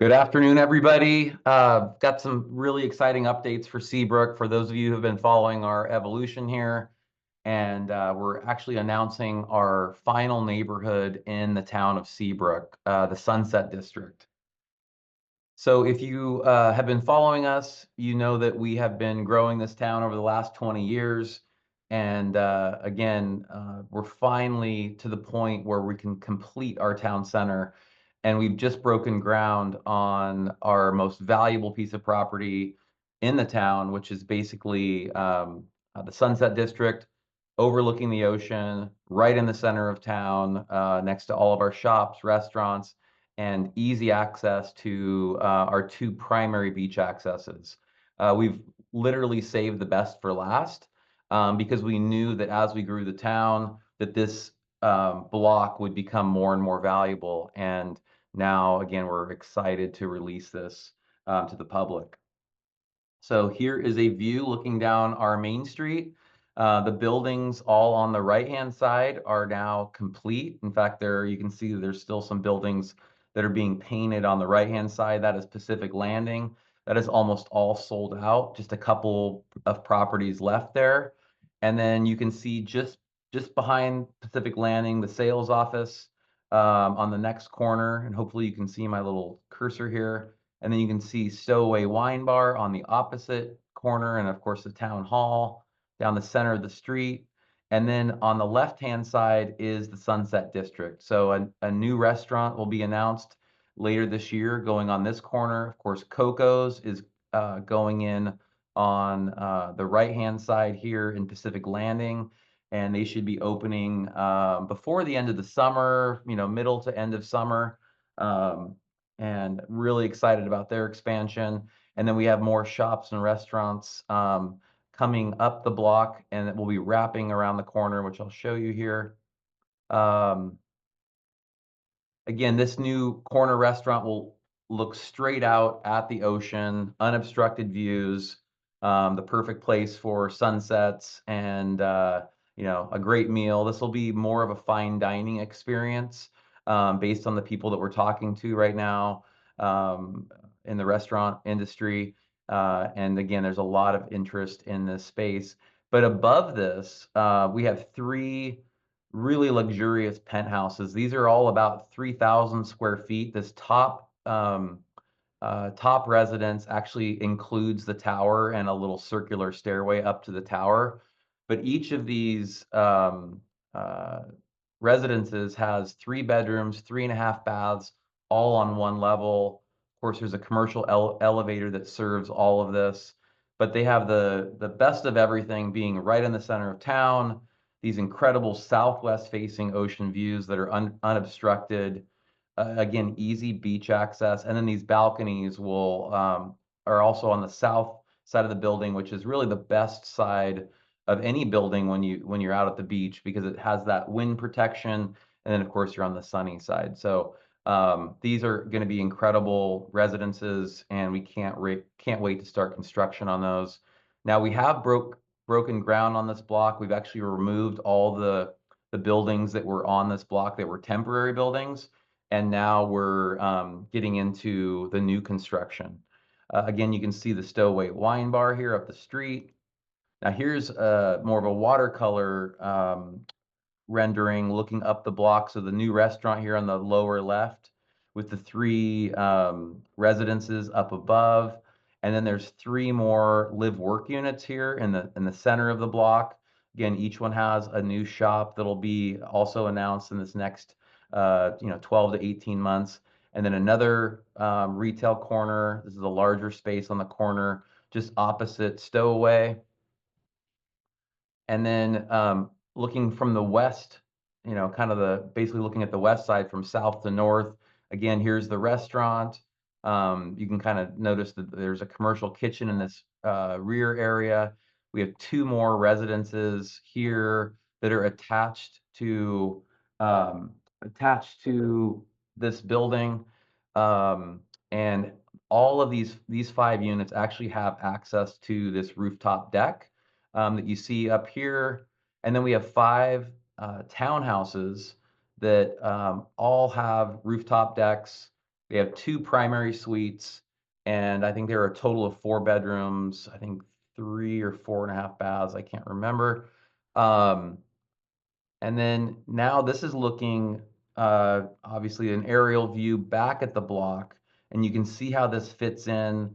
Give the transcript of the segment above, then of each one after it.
Good afternoon, everybody. Got some really exciting updates for Seabrook for those of you who have been following our evolution here. And we're actually announcing our final neighborhood in the town of Seabrook, the Sunset District. So if you have been following us, you know that we have been growing this town over the last 20 years. And again, we're finally to the point where we can complete our town center. And we've just broken ground on our most valuable piece of property in the town, which is basically the Sunset District, overlooking the ocean, right in the center of town, next to all of our shops, restaurants, and easy access to our two primary beach accesses. We've literally saved the best for last because we knew that as we grew the town, that this block would become more and more valuable. And now, again, we're excited to release this to the public. So here is a view looking down our main street. The buildings all on the right-hand side are now complete. In fact, there you can see there's still some buildings that are being painted on the right-hand side. That is Pacific Landing. That is almost all sold out. Just a couple of properties left there. And then you can see just behind Pacific Landing, the sales office on the next corner. And hopefully you can see my little cursor here. And then you can see Stowaway Wine Bar on the opposite corner, and of course the town hall down the center of the street. And then on the left-hand side is the Sunset District. So a new restaurant will be announced later this year going on this corner. Of course, Coco's is going in on the right-hand side here in Pacific Landing, and they should be opening before the end of the summer, middle to end of summer. And really excited about their expansion. And then we have more shops and restaurants coming up the block, and it will be wrapping around the corner, which I'll show you here. Again, this new corner restaurant will look straight out at the ocean, unobstructed views, the perfect place for sunsets and a great meal. This will be more of a fine dining experience based on the people that we're talking to right now in the restaurant industry. And again, there's a lot of interest in this space. But above this, we have three really luxurious penthouses. These are all about 3,000 square feet. This top residence actually includes the tower and a little circular stairway up to the tower. But each of these residences has 3 bedrooms, 3.5 baths, all on one level. Of course, there's a commercial elevator that serves all of this. But they have the best of everything being right in the center of town, these incredible southwest facing ocean views that are unobstructed. Again, easy beach access. And then these balconies are also on the south side of the building, which is really the best side of any building when you're out at the beach because it has that wind protection. And then of course you're on the sunny side. So these are going to be incredible residences, and we can't wait to start construction on those. Now we have broken ground on this block. We've actually removed all the buildings that were on this block that were temporary buildings, and now we're getting into the new construction. Again, you can see the Stowaway Wine Bar here up the street. Now here's more of a watercolor rendering looking up the block. So the new restaurant here on the lower left with the three residences up above. And then there's three more live work units here in the center of the block. Again, each one has a new shop that'll be also announced in this next 12 to 18 months. And then another retail corner. This is a larger space on the corner just opposite Stowaway. And then looking from the west, kind of basically looking at the west side from south to north. Again, here's the restaurant. You can kind of notice that there's a commercial kitchen in this rear area. We have two more residences here that are attached to this building. And all of these 5 units actually have access to this rooftop deck that you see up here. And then we have 5 townhouses that all have rooftop decks. They have 2 primary suites, and I think there are a total of 4 bedrooms, I think 3 or 4.5 baths, I can't remember. Um, and then now this is looking, obviously an aerial view back at the block, and you can see how this fits in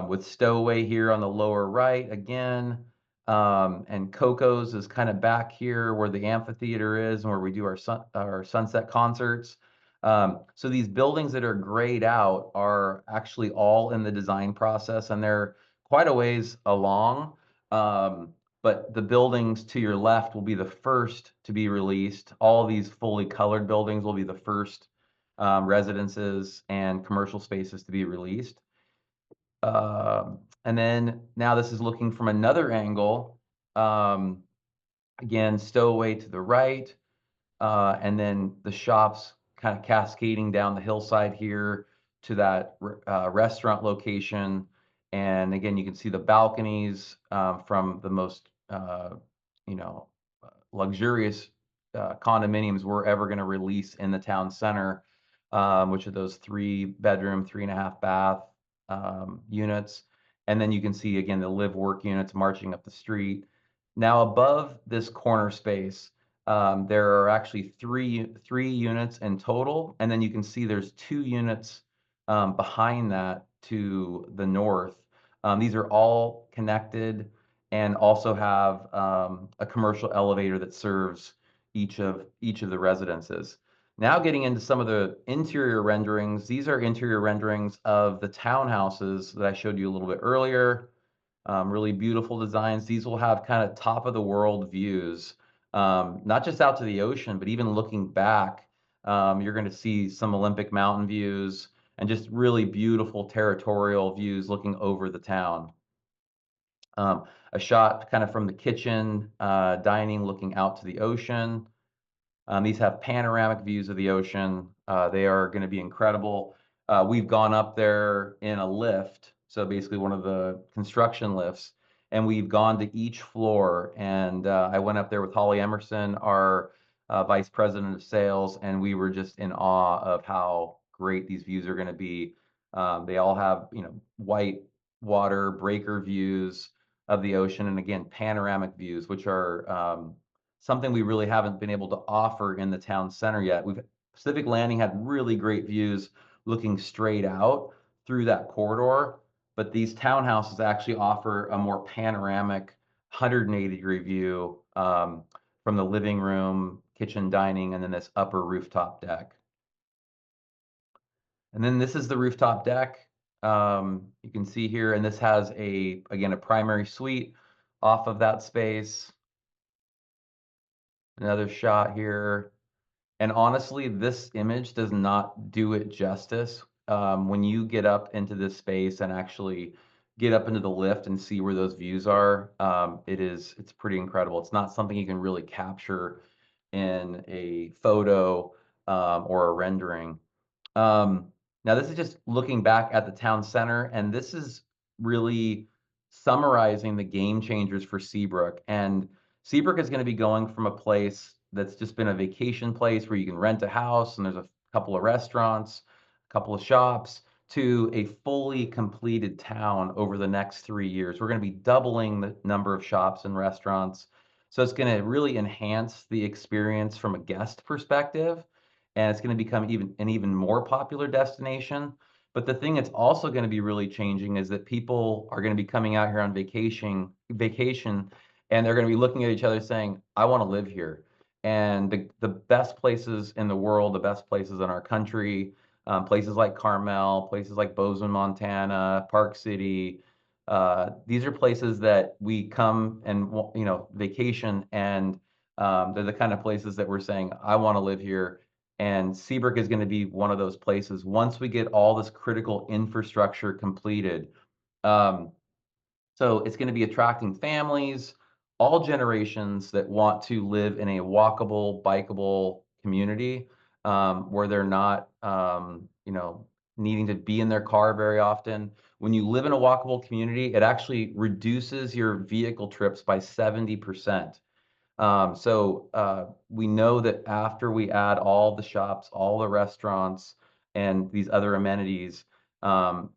with Stowaway here on the lower right again. And Coco's is kind of back here where the amphitheater is and where we do our sunset concerts. So these buildings that are grayed out are actually all in the design process, and they're quite a ways along. Um, but the buildings to your left will be the first to be released. All these fully colored buildings will be the first residences and commercial spaces to be released. And then now this is looking from another angle. Um, Again, Stowaway to the right, and then the shops kind of cascading down the hillside here to that restaurant location. And again, you can see the balconies from the most, you know, luxurious condominiums we're ever going to release in the town center, which are those 3 bedroom, 3.5 bath units. And then you can see again the live work units marching up the street. Now above this corner space, there are actually three units in total, and then you can see there's 2 units behind that to the north. These are all connected and also have a commercial elevator that serves each of the residences. Now getting into some of the interior renderings, these are interior renderings of the townhouses that I showed you a little bit earlier. Really beautiful designs. These will have kind of top of the world views, not just out to the ocean, but even looking back, you're going to see some Olympic Mountain views and just really beautiful territorial views looking over the town. A shot kind of from the kitchen, dining, looking out to the ocean. These have panoramic views of the ocean. They are going to be incredible. We've gone up there in a lift, so basically one of the construction lifts, and we've gone to each floor. And I went up there with Holly Emerson, our vice president of sales, and we were just in awe of how great these views are going to be. They all have, white water breaker views of the ocean, and again, panoramic views, which are something we really haven't been able to offer in the town center yet. Pacific Landing had really great views looking straight out through that corridor, but these townhouses actually offer a more panoramic 180-degree view from the living room, kitchen, dining, and then this upper rooftop deck. And then this is the rooftop deck. You can see here, and this has again, a primary suite off of that space. Another shot here. And honestly, this image does not do it justice. When you get up into this space and actually get up into the lift and see where those views are, it's pretty incredible. It's not something you can really capture in a photo or a rendering. Now, this is just looking back at the town center, and this is really summarizing the game changers for Seabrook. And Seabrook is going to be going from a place that's just been a vacation place where you can rent a house and there's a couple of restaurants, a couple of shops, to a fully completed town over the next 3 years. We're going to be doubling the number of shops and restaurants. So it's going to really enhance the experience from a guest perspective, and it's going to become an even more popular destination. But the thing that's also going to be really changing is that people are going to be coming out here on vacation, and they're going to be looking at each other saying, I want to live here. And the best places in the world, the best places in our country, places like Carmel, places like Bozeman, Montana, Park City, these are places that we come and vacation, and they're the kind of places that we're saying, I want to live here. And Seabrook is going to be one of those places once we get all this critical infrastructure completed. Um, so it's going to be attracting families, all generations that want to live in a walkable, bikeable community where they're not, needing to be in their car very often. When you live in a walkable community, it actually reduces your vehicle trips by 70%. So we know that after we add all the shops, all the restaurants, and these other amenities,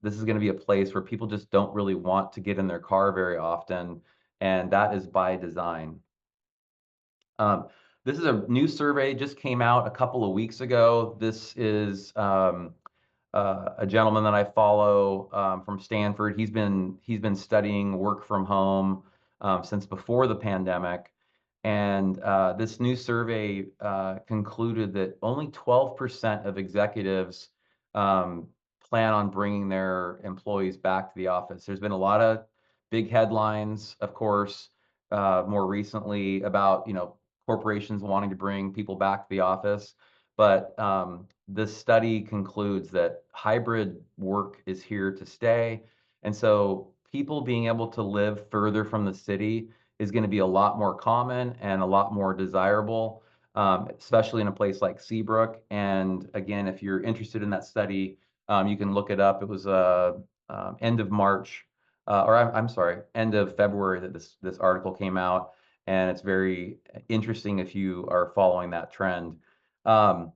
this is going to be a place where people just don't really want to get in their car very often, and that is by design. Um, this is a new survey, just came out a couple of weeks ago. This is a gentleman that I follow from Stanford. He's been studying work from home since before the pandemic, and this new survey concluded that only 12% of executives um, plan on bringing their employees back to the office. There's been a lot of big headlines, of course, more recently about corporations wanting to bring people back to the office. But this study concludes that hybrid work is here to stay. And so people being able to live further from the city is going to be a lot more common and a lot more desirable, especially in a place like Seabrook. And again, if you're interested in that study, you can look it up. It was end of March, or I'm sorry, end of February that this article came out, and it's very interesting if you are following that trend. Um,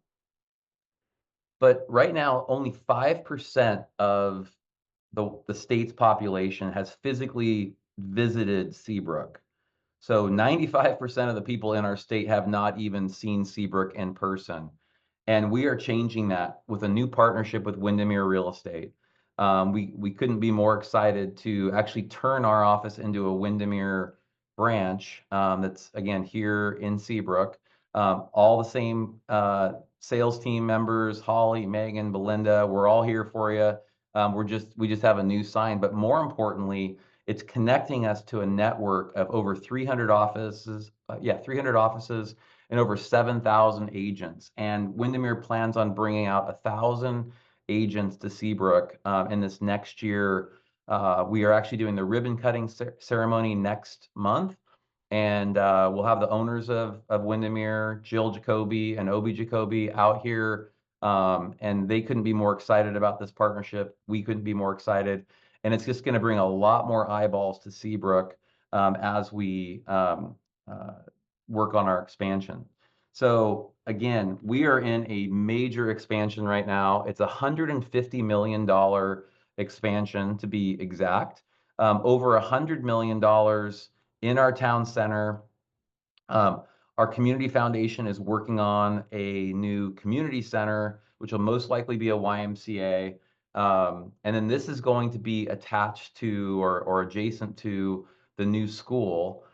but right now, only 5% of the state's population has physically visited Seabrook. So 95% of the people in our state have not even seen Seabrook in person. And we are changing that with a new partnership with Windermere Real Estate. We couldn't be more excited to actually turn our office into a Windermere branch that's, again, here in Seabrook. All the same sales team members, Holly, Megan, Belinda, we're all here for you. We just have a new sign, but more importantly, it's connecting us to a network of over 300 offices, 300 offices and over 7,000 agents. And Windermere plans on bringing out 1,000 agents to Seabrook in this next year. We are actually doing the ribbon cutting ceremony next month, and we'll have the owners of Windermere, Jill Jacoby and Obi Jacoby, out here, and they couldn't be more excited about this partnership. We couldn't be more excited, and it's just going to bring a lot more eyeballs to Seabrook as we work on our expansion. So again, we are in a major expansion right now. It's a $150 million expansion to be exact. Over $100 million in our town center. Um, our community foundation is working on a new community center, which will most likely be a YMCA. And then this is going to be attached to or adjacent to the new school,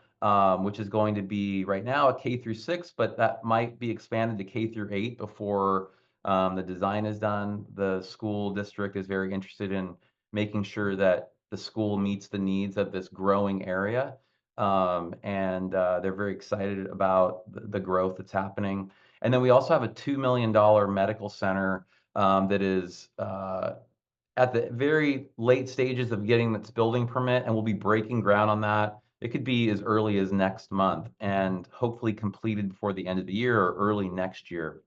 which is going to be right now a K through 6, but that might be expanded to K through 8 before the design is done. The school district is very interested in making sure that the school meets the needs of this growing area. And they're very excited about the growth that's happening. And then we also have a $2 million medical center that is at the very late stages of getting its building permit, and we'll be breaking ground on that. It could be as early as next month and hopefully completed before the end of the year or early next year.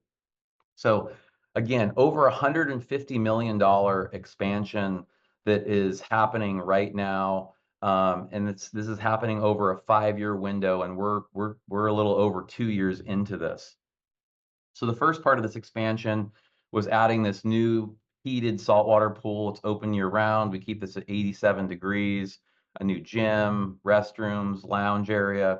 So again, over $150 million expansion that is happening right now. And this is happening over a 5-year window, and we're a little over 2 years into this. So the first part of this expansion was adding this new heated saltwater pool. It's open year round. We keep this at 87 degrees, a new gym, restrooms, lounge area,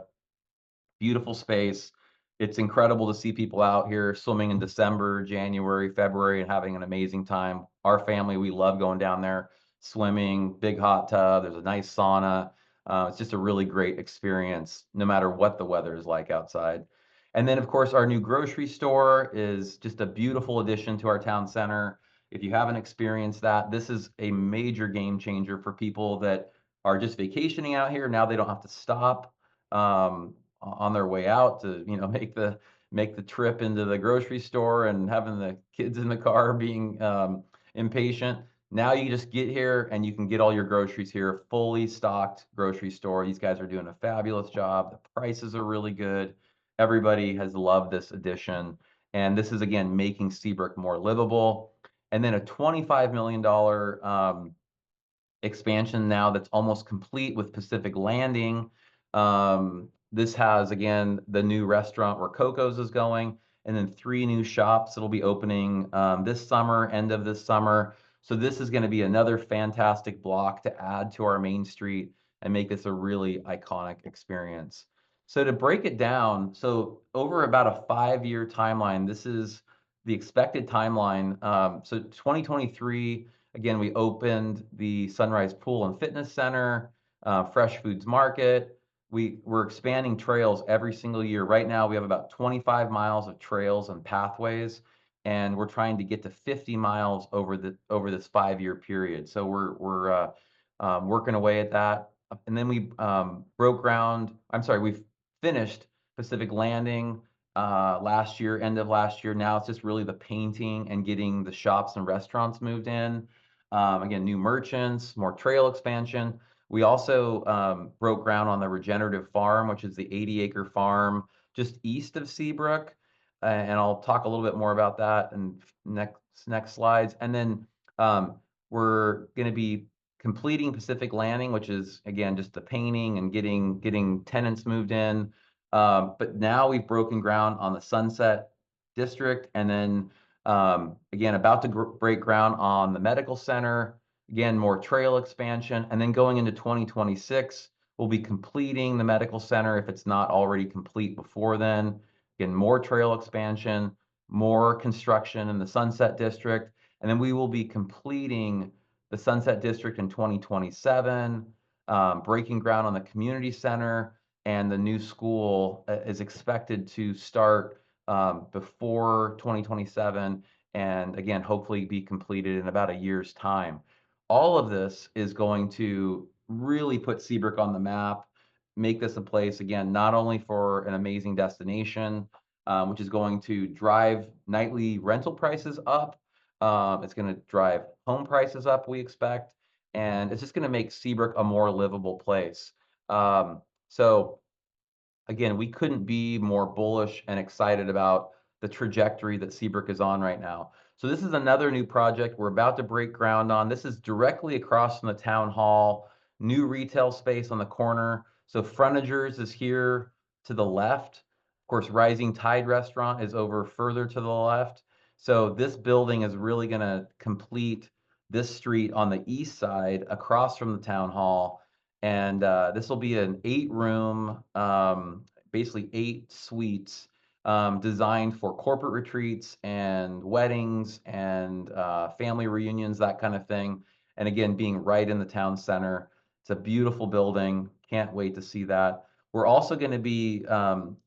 beautiful space. It's incredible to see people out here swimming in December, January, February, and having an amazing time. Our family, we love going down there, swimming, big hot tub. There's a nice sauna. It's just a really great experience, no matter what the weather is like outside. And then, of course, our new grocery store is just a beautiful addition to our town center. If you haven't experienced that, this is a major game changer for people that are just vacationing out here. Now they don't have to stop on their way out to make the trip into the grocery store and having the kids in the car being impatient. Now you just get here and you can get all your groceries here, fully stocked grocery store. These guys are doing a fabulous job. The prices are really good. Everybody has loved this addition, and this is again making Seabrook more livable. And then a $25 million expansion now that's almost complete with Pacific Landing. This has, again, the new restaurant where Coco's is going, and then 3 new shops that'll be opening this summer, end of this summer. So this is going to be another fantastic block to add to our main street and make this a really iconic experience. So to break it down, so over about a 5-year timeline, this is the expected timeline. So 2023, again, we opened the Sunrise Pool and Fitness Center, Fresh Foods Market. We're expanding trails every single year. Right now, we have about 25 miles of trails and pathways, and we're trying to get to 50 miles over this 5-year period. So we're working away at that. And then we broke ground. I'm sorry, we've finished Pacific Landing last year, end of last year. Now it's just really the painting and getting the shops and restaurants moved in. Again, new merchants, more trail expansion. We also broke ground on the regenerative farm, which is the 80-acre farm just east of Seabrook. And I'll talk a little bit more about that in next slides. And then we're going to be completing Pacific Landing, which is, again, just the painting and getting tenants moved in. But now we've broken ground on the Sunset District, and then again, about to break ground on the medical center. Again, more trail expansion, and then going into 2026, we'll be completing the medical center if it's not already complete before then. Again, more trail expansion, more construction in the Sunset District, and then we will be completing the Sunset District in 2027, breaking ground on the community center, and the new school is expected to start before 2027, and again, hopefully be completed in about a year's time. All of this is going to really put Seabrook on the map, make this a place, again, not only for an amazing destination, which is going to drive nightly rental prices up, it's going to drive home prices up, we expect, and it's just going to make Seabrook a more livable place. So again, we couldn't be more bullish and excited about the trajectory that Seabrook is on right now. So this is another new project we're about to break ground on. This is directly across from the town hall, new retail space on the corner. So Frontigers is here to the left. Of course, Rising Tide Restaurant is over further to the left. So this building is really going to complete this street on the east side across from the town hall. And this will be an 8-room, basically 8 suites designed for corporate retreats and weddings and family reunions, that kind of thing. And again, being right in the town center. It's a beautiful building. Can't wait to see that. We're also going to be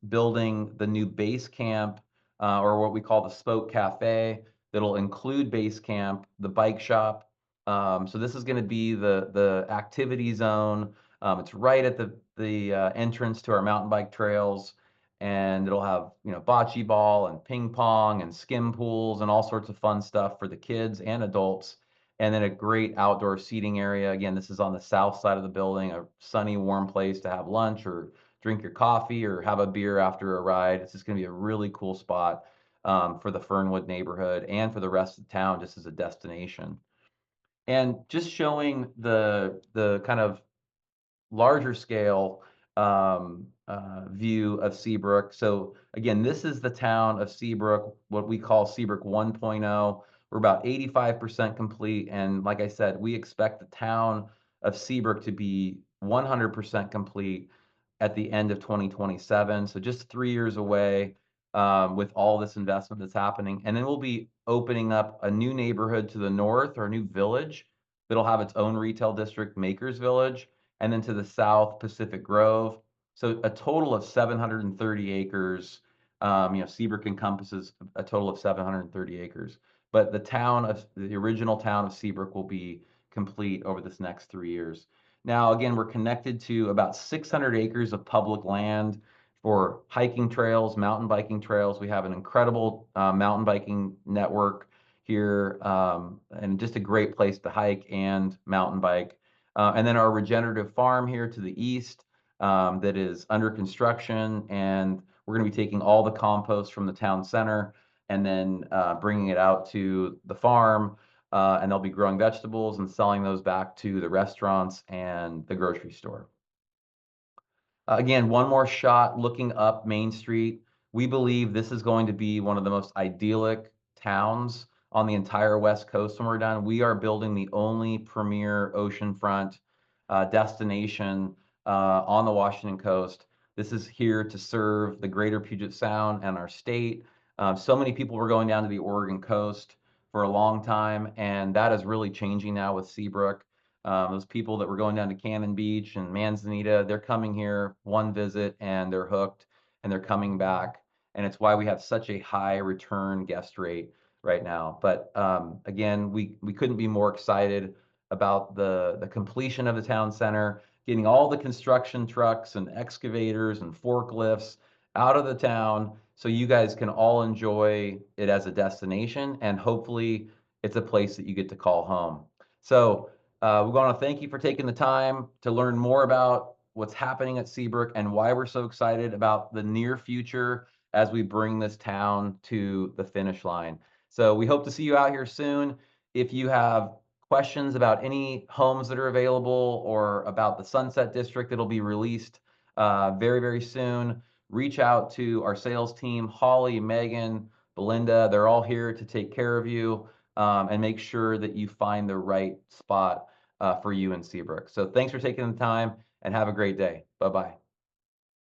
building the new base camp, or what we call the Spoke Cafe, that'll include base camp, the bike shop. So this is going to be the activity zone. It's right at the entrance to our mountain bike trails, and it'll have, bocce ball and ping pong and skim pools and all sorts of fun stuff for the kids and adults. And then a great outdoor seating area. Again, this is on the south side of the building, a sunny, warm place to have lunch or drink your coffee or have a beer after a ride. It's just going to be a really cool spot for the Fernwood neighborhood and for the rest of the town, just as a destination. And just showing the kind of larger scale view of Seabrook. So again, this is the town of Seabrook, what we call Seabrook 1.0. We're about 85% complete. And like I said, we expect the town of Seabrook to be 100% complete at the end of 2027. So just 3 years away with all this investment that's happening. And then we'll be opening up a new neighborhood to the north, or a new village that'll have its own retail district, Makers Village, and then to the south, Pacific Grove. So a total of 730 acres. Seabrook encompasses a total of 730 acres. But the original town of Seabrook will be complete over this next 3 years. Now, again, we're connected to about 600 acres of public land for hiking trails, mountain biking trails. We have an incredible mountain biking network here, and just a great place to hike and mountain bike. And then our regenerative farm here to the east that is under construction, and we're going to be taking all the compost from the town center and then bringing it out to the farm, and they'll be growing vegetables and selling those back to the restaurants and the grocery store. Again, one more shot looking up Main Street. We believe this is going to be one of the most idyllic towns on the entire West Coast when we're done. We are building the only premier oceanfront destination on the Washington coast. This is here to serve the greater Puget Sound and our state. So many people were going down to the Oregon coast for a long time, and that is really changing now with Seabrook. Those people that were going down to Cannon Beach and Manzanita, they're coming here one visit and they're hooked and they're coming back. And it's why we have such a high return guest rate right now. But again, we couldn't be more excited about the completion of the town center, getting all the construction trucks and excavators and forklifts out of the town so you guys can all enjoy it as a destination, and hopefully it's a place that you get to call home. So we want to thank you for taking the time to learn more about what's happening at Seabrook and why we're so excited about the near future as we bring this town to the finish line. So we hope to see you out here soon. If you have questions about any homes that are available or about the Sunset District that'll be released very, very soon, reach out to our sales team, Holly, Megan, Belinda. They're all here to take care of you and make sure that you find the right spot for you in Seabrook. So thanks for taking the time and have a great day. Bye-bye.